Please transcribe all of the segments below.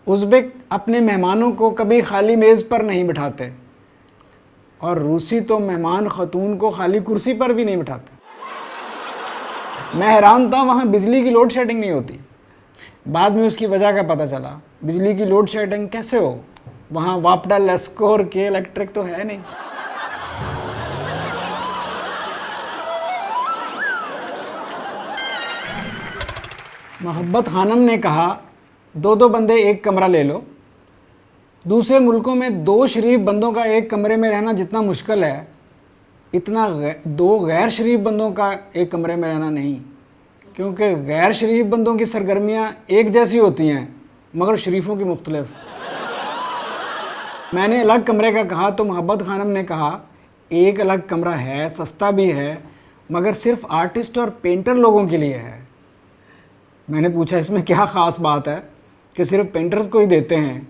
Uzbek अपने मेहमानों को कभी खाली मेज़ पर नहीं बिठाते और रूसी तो मेहमान ख़तून को खाली कुर्सी पर भी नहीं बिठाते। मैं हैरान था वहाँ बिजली की लोड शेडिंग नहीं होती। बाद में उसकी वजह का पता चला। बिजली की लोड शेडिंग कैसे हो, वहाँ वापडा, लेस्को और के इलेक्ट्रिक तो है नहीं। मोहब्बत खानम ने कहा, दो दो बंदे एक कमरा ले लो। दूसरे मुल्कों में दो शरीफ बंदों का एक कमरे में रहना जितना मुश्किल है, इतना दो गैर शरीफ बंदों का एक कमरे में रहना नहीं। क्योंकि गैर शरीफ बंदों की सरगर्मियाँ एक जैसी होती हैं मगर शरीफों की मुख्तलिफ। मैंने अलग कमरे का कहा तो मोहब्बत खानम ने कहा, एक अलग कमरा है, सस्ता भी है, मगर सिर्फ आर्टिस्ट और पेंटर लोगों के लिए है। मैंने पूछा, इसमें क्या ख़ास बात है कि सिर्फ पेंटर्स को ही देते हैं?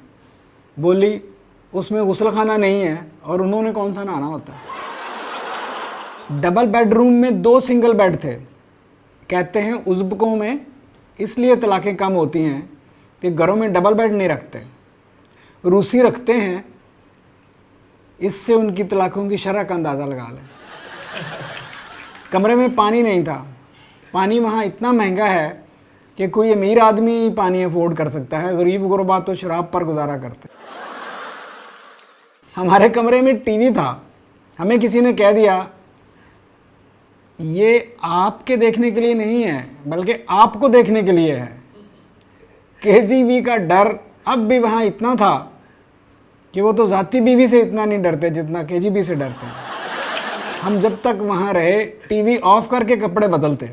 बोली, उसमें गुस्ल खाना नहीं है और उन्होंने कौन सा नहाना होता है। डबल बेडरूम में दो सिंगल बेड थे। कहते हैं उज़्बकों में इसलिए तलाक़ें कम होती हैं कि घरों में डबल बेड नहीं रखते। रूसी रखते हैं, इससे उनकी तलाक़ों की शरह का अंदाज़ा लगा लें। कमरे में पानी नहीं था। पानी वहाँ इतना महंगा है कि कोई अमीर आदमी पानी अफोर्ड कर सकता है, गरीब गुरबा तो शराब पर गुजारा करते। हमारे कमरे में टीवी था। हमें किसी ने कह दिया, ये आपके देखने के लिए नहीं है बल्कि आपको देखने के लिए है। केजीबी का डर अब भी वहाँ इतना था कि वो तो ज़ाती बीवी से इतना नहीं डरते जितना केजीबी से डरते हैं। हम जब तक वहाँ रहे टीवी ऑफ करके कपड़े बदलते।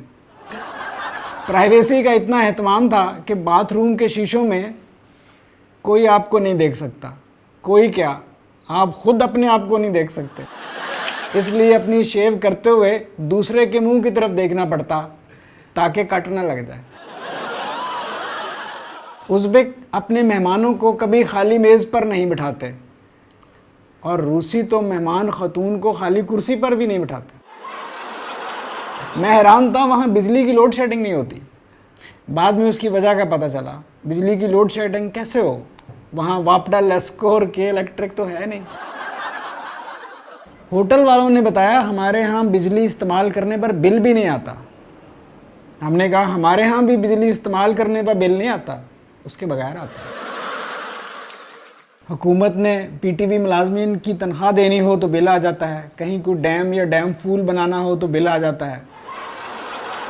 प्राइवेसी का इतना एहतमाम था कि बाथरूम के शीशों में कोई आपको नहीं देख सकता। कोई क्या, आप खुद अपने आप को नहीं देख सकते। इसलिए अपनी शेव करते हुए दूसरे के मुंह की तरफ देखना पड़ता ताकि कट न लग जाए। उज़्बेक अपने मेहमानों को कभी खाली मेज़ पर नहीं बिठाते और रूसी तो मेहमान ख़तून को खाली कुर्सी पर भी नहीं बिठाते। मैं हैरान था वहाँ बिजली की लोड शेडिंग नहीं होती। बाद में उसकी वजह का पता चला। बिजली की लोड शेडिंग कैसे हो, वहाँ वापडा, लेस्को और के इलेक्ट्रिक तो है नहीं। होटल वालों ने बताया, हमारे यहाँ बिजली इस्तेमाल करने पर बिल भी नहीं आता। हमने कहा, हमारे यहाँ भी बिजली इस्तेमाल करने पर बिल नहीं आता, उसके बगैर आता। हुकूमत ने पीटीवी मुलाजमीन की तनख्वाह देनी हो तो बिल आ जाता है। कहीं कोई डैम या डैम फूल बनाना हो तो बिल आ जाता है।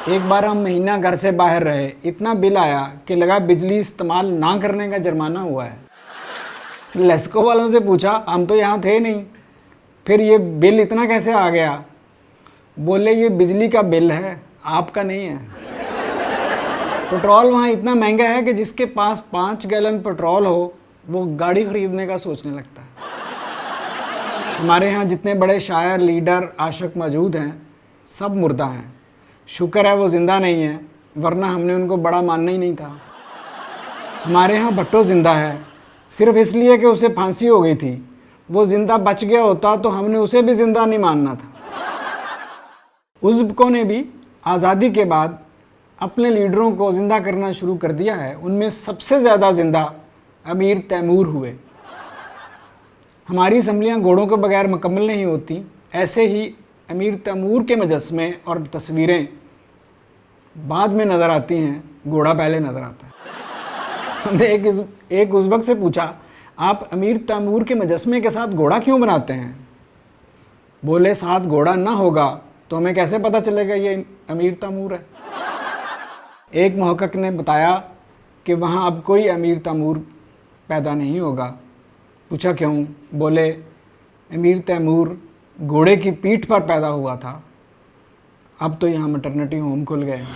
एक बार हम महीना घर से बाहर रहे, इतना बिल आया कि लगा बिजली इस्तेमाल ना करने का जुर्माना हुआ है। लेस्को वालों से पूछा, हम तो यहाँ थे नहीं, फिर ये बिल इतना कैसे आ गया? बोले, ये बिजली का बिल है, आपका नहीं है। पेट्रोल वहाँ इतना महंगा है कि जिसके पास 5 गैलन पेट्रोल हो वो गाड़ी ख़रीदने का सोचने लगता है। हमारे यहाँ जितने बड़े शायर, लीडर, आशिक मौजूद हैं, सब मुर्दा हैं। शुक्र है वो ज़िंदा नहीं है, वरना हमने उनको बड़ा मानना ही नहीं था। हमारे यहाँ भट्टो ज़िंदा है, सिर्फ इसलिए कि उसे फांसी हो गई थी। वो ज़िंदा बच गया होता तो हमने उसे भी ज़िंदा नहीं मानना था। उज़्बकों ने भी आज़ादी के बाद अपने लीडरों को ज़िंदा करना शुरू कर दिया है। उनमें सबसे ज़्यादा ज़िंदा अमीर तैमूर हुए। हमारी असम्बलियाँ घोड़ों के बगैर मुकम्मल नहीं होती, ऐसे ही अमीर तैमूर के मुजस्समे और तस्वीरें बाद में नज़र आती हैं, घोड़ा पहले नज़र आता है। हमने एक उज़्बक से पूछा, आप अमीर तैमूर के मुजस्समे के साथ घोड़ा क्यों बनाते हैं? बोले, साथ घोड़ा ना होगा तो हमें कैसे पता चलेगा ये अमीर तैमूर है। एक मुहक्किक ने बताया कि वहाँ अब कोई अमीर तैमूर पैदा नहीं होगा। पूछा क्यों? बोले, अमीर तैमूर घोड़े की पीठ पर पैदा हुआ था, अब तो यहाँ मैटरनिटी होम खुल गए।